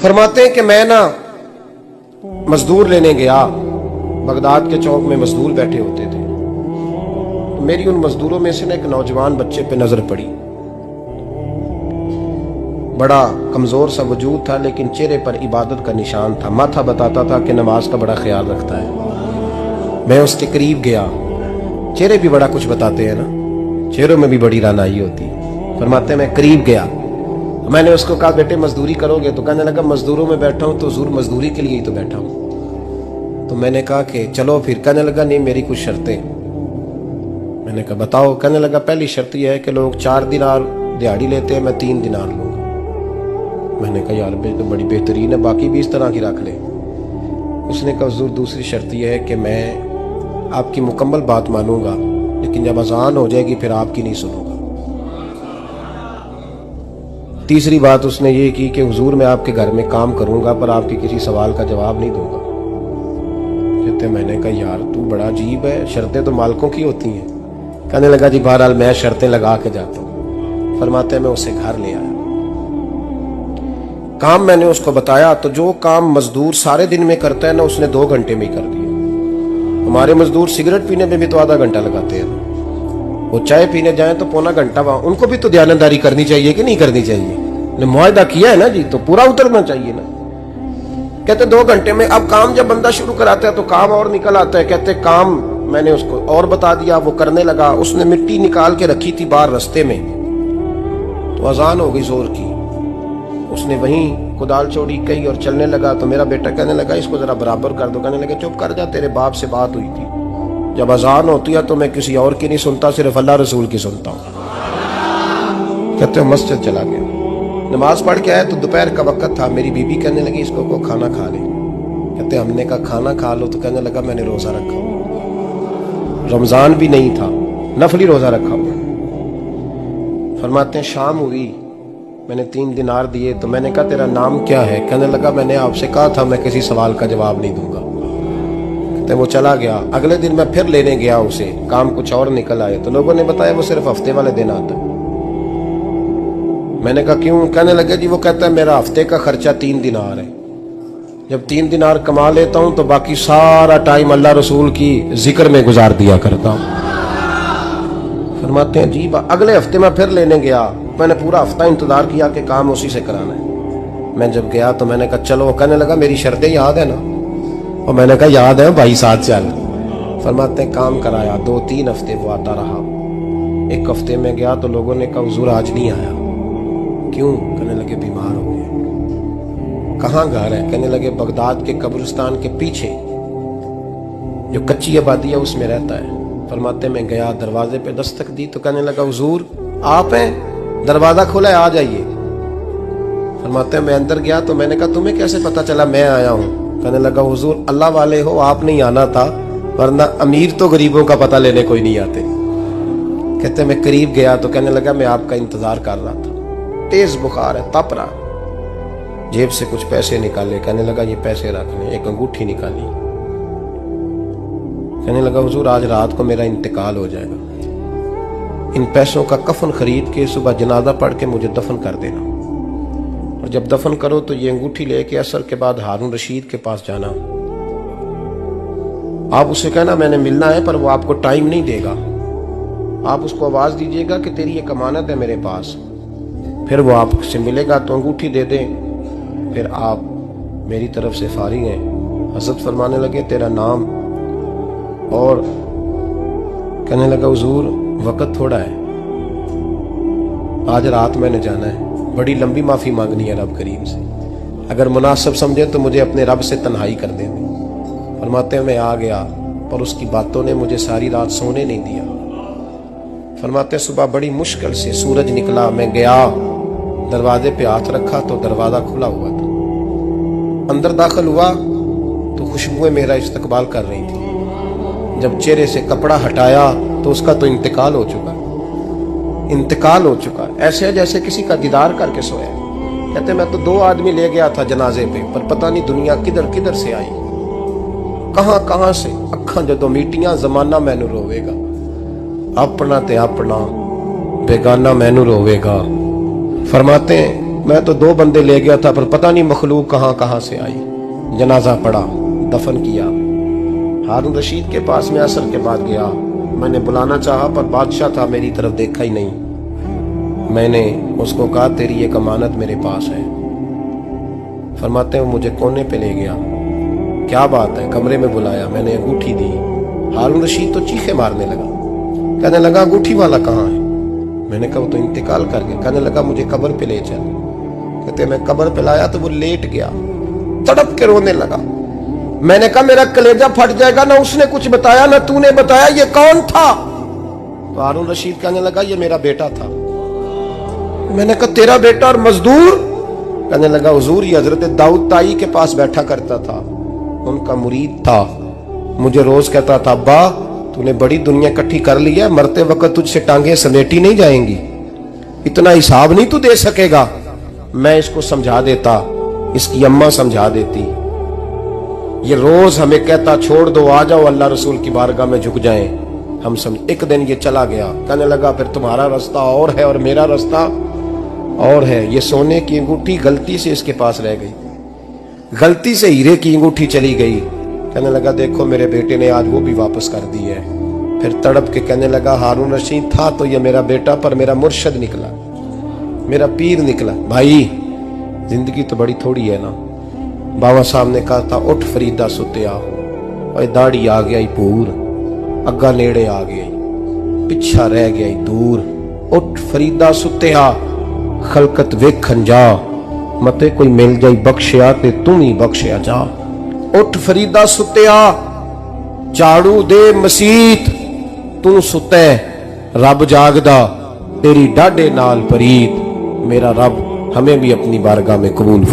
फरमाते हैं कि मैं ना मजदूर लेने गया, बगदाद के चौक में मजदूर बैठे होते थे। तो मेरी उन मजदूरों में से ना एक नौजवान बच्चे पे नजर पड़ी। बड़ा कमजोर सा वजूद था, लेकिन चेहरे पर इबादत का निशान था। माथा बताता था कि नमाज का बड़ा ख्याल रखता है। मैं उसके करीब गया। चेहरे भी बड़ा कुछ बताते हैं ना, चेहरों में भी बड़ी रानाई होती है। फरमाते हैं मैं करीब गया, मैंने उसको कहा बेटे मजदूरी करोगे? तो कहने लगा मजदूरों में बैठा हूं तो हुजूर मजदूरी के लिए ही तो बैठा हूं। तो मैंने कहा कि चलो फिर। कहने लगा नहीं मेरी कुछ शर्तें। मैंने कहा बताओ? कहने लगा पहली शर्त यह है कि लोग 4 दिनार दिहाड़ी लेते हैं, मैं 3 दिनार लूंगा। मैंने कहा यार तो बड़ी बेहतरीन है, बाकी भी इस तरह की रख ले। उसने कहा हुजूर दूसरी शर्त यह है कि मैं आपकी मुकम्मल बात मानूंगा, लेकिन जब अजान हो जाएगी फिर आपकी नहीं सुनूंगा। तीसरी बात उसने ये की कि हुजूर मैं आपके घर में काम करूंगा पर आपके किसी सवाल का जवाब नहीं दूंगा। कहते मैंने कहा यार तू बड़ा अजीब है, शर्तें तो मालिकों की होती हैं। कहने लगा जी बहरहाल मैं शर्तें लगा के जाता हूं। फरमाते मैं उसे घर ले आया। काम मैंने उसको बताया तो जो काम मजदूर सारे दिन में करता है ना, उसने 2 घंटे में ही कर दिया। हमारे मजदूर सिगरेट पीने में भी तो आधा घंटा लगाते हैं, वो चाय पीने जाए तो पौना घंटा। वहां उनको भी तो दयानतदारी करनी चाहिए कि नहीं करनी चाहिए? ने मुआहदा किया है ना जी, तो पूरा उतरना चाहिए ना। कहते 2 घंटे में। अब काम जब बंदा शुरू कराता है तो काम और निकल आता है। कहते काम मैंने उसको और बता दिया, वो करने लगा। उसने मिट्टी निकाल के रखी थी बाहर रास्ते में, तो अजान हो गई जोर की। उसने वहीं कुदाल चौड़ी कही और चलने लगा। तो मेरा बेटा कहने लगा इसको जरा बराबर कर दो। कहने लगा चुप कर जा, तेरे बाप से बात हुई थी, जब अजान होती है तो मैं किसी और की नहीं सुनता, सिर्फ अल्लाह रसूल की सुनता हूँ। कहते हो मस्जिद चला गया, नमाज पढ़ के आया तो दोपहर का वक्त था। मेरी बीबी कहने लगी इसको को खाना खा ले। कहते हमने कहा खाना खा लो। तो कहने लगा मैंने रोजा रखा, रमजान भी नहीं था, नफली रोजा रखा हुआ। फरमाते हैं शाम हुई, मैंने 3 दिनार दिए। तो मैंने कहा तेरा नाम क्या है? कहने लगा मैंने आपसे कहा था मैं किसी सवाल का जवाब नहीं दूंगा। तो वो चला गया। अगले दिन मैं फिर लेने गया उसे, काम कुछ और निकल आए। तो लोगों ने बताया वो सिर्फ हफ्ते वाले दिन आता है। मैंने कहा क्यों? कहने लगे जी वो कहता है मेरा हफ्ते का खर्चा 3 दिनार है, जब 3 दिनार कमा लेता हूं तो बाकी सारा टाइम अल्लाह रसूल की जिक्र में गुजार दिया करता हूं। फरमाते हैं जी अगले हफ्ते मैं फिर लेने गया। मैंने पूरा हफ्ता इंतजार किया कि काम उसी से कराना है। मैं जब गया तो मैंने कहा चलो। कहने लगा मेरी शर्तें याद है ना? और मैंने कहा याद है भाई, साथ चल। फरमाते हैं काम कराया। 2-3 हफ्ते वो आता रहा। एक हफ्ते में गया तो लोगों ने कहा हुजूर आज नहीं आया। क्यों? कहने लगे बीमार हो गए। कहाँ घर है? कहने लगे बगदाद के कब्रिस्तान के पीछे जो कच्ची आबादी है उसमें रहता है। फरमाते मैं गया, दरवाजे पे दस्तक दी तो कहने लगा हुजूर आप हैं? दरवाजा खुला है, आ जाइए। फरमाते मैं अंदर गया तो मैंने कहा तुम्हें कैसे पता चला मैं आया हूँ? कहने लगा हुजूर अल्लाह वाले हो, आप नहीं आना था, वरना अमीर तो गरीबों का पता लेने कोई नहीं आते। कहते मैं करीब गया तो कहने लगा मैं आपका इंतजार कर रहा था, तेज बुखार है, तप रहा। जेब से कुछ पैसे निकाले। कहने लगा ये पैसे रखने। एक अंगूठी निकाली। कहने लगा हुजूर आज रात को मेरा इंतकाल हो जाएगा, इन पैसों का कफन खरीद के सुबह जनाजा पढ़ के मुझे दफन कर देना, और जब दफन करो तो ये अंगूठी लेके असर के बाद हारून रशीद के पास जाना। आप उसे कहना मैंने मिलना है पर वो आपको टाइम नहीं देगा। आप उसको आवाज दीजिएगा कि तेरी एक अमानत है मेरे पास, फिर वो आपसे मिलेगा तो अंगूठी दे दें, फिर आप मेरी तरफ से फारिग हैं। हज़रत फरमाने लगे तेरा नाम? और कहने लगा हुजूर वक्त थोड़ा है, आज रात मैंने जाना है, बड़ी लंबी माफी मांगनी है रब करीम से, अगर मुनासिब समझे तो मुझे अपने रब से तन्हाई कर दे। फरमाते हैं मैं आ गया पर उसकी बातों ने मुझे सारी रात सोने नहीं दिया। फरमाते सुबह बड़ी मुश्किल से सूरज निकला, मैं गया दरवाजे पे हाथ रखा तो दरवाजा खुला हुआ था। अंदर दाखिल हुआ तो खुशबुएं मेरा इस्तकबाल कर रही थी। जब चेहरे से कपड़ा हटाया तो उसका तो इंतकाल हो चुका। ऐसे जैसे किसी का दीदार करके सोया। कहते मैं तो 2 आदमी ले गया था जनाजे पे, पर पता नहीं दुनिया किधर किधर से आई, कहां से। अखा जदों मीटियां जमाना मैनू रोवेगा, अपना ते अपना बेगाना मैनू रोवेगा। फरमाते हैं मैं तो 2 बंदे ले गया था, पर पता नहीं मखलूक कहां कहां से आई। जनाजा पड़ा, दफन किया। हारून रशीद के पास में असर के बाद गया। मैंने बुलाना चाहा पर बादशाह था, मेरी तरफ देखा ही नहीं। मैंने उसको कहा तेरी एक अमानत मेरे पास है। फरमाते हैं मुझे कोने पे ले गया। क्या बात है? कमरे में बुलाया, मैंने अंगूठी दी। हारून रशीद तो चीखे मारने लगा, कहने लगा अंगूठी वाला कहाँ है? मैंने कहा वो तो इंतकाल कर गया। कहने लगा मुझे कब्र पे ले चल। कहते मैं कब्र पे लाया तो वो लेट गया, तड़प के रोने लगा। मैंने कहा मेरा कलेजा फट जाएगा, ना उसने कुछ बताया ना तूने बताया, ये कौन था? तो हारून रशीद कहने लगा ये मेरा बेटा था। मैंने कहा तेरा बेटा और मजदूर? कहने लगा हुजूर ये हजरत दाऊद ताई के पास बैठा करता था, उनका मुरीद था। मुझे रोज कहता था अब्बा तूने बड़ी दुनिया इकट्ठी कर ली है, मरते वक्त तुझसे टांगे समेटी नहीं जाएंगी, इतना हिसाब नहीं तू दे सकेगा। मैं इसको समझा देता, इसकी अम्मा समझा देती। ये रोज हमें कहता छोड़ दो, आ जाओ अल्लाह रसूल की बारगाह में झुक जाएं। हम समझ। एक दिन ये चला गया, कहने लगा फिर तुम्हारा रास्ता और है और मेरा रास्ता और है। ये सोने की अंगूठी गलती से इसके पास रह गई, गलती से हीरे की अंगूठी चली गई। कहने लगा देखो मेरे बेटे ने आज वो भी वापस कर दी है। फिर तड़प के कहने लगा हारून रशीद था तो ये मेरा बेटा, पर मेरा मुर्शद निकला, मेरा पीर निकला। भाई जिंदगी तो बड़ी थोड़ी है ना। बाबा साहब ने कहा था उठ फरीदा सुत्या, और दाढ़ी आ गया पूर, अग्गा नेड़े आ गया, पिछा रह गया दूर। उठ फरीदा सुत्या, खलकत वेखन जा, मते कोई मिल जाई बख्शिया ते तू ही बख्शिया जा। उठ फरीदा सुत्या, झाड़ू दे मसीत, तू सुते रब जागदा, तेरी डाडे नाल परीत। मेरा रब हमें भी अपनी बारगाह में कबूल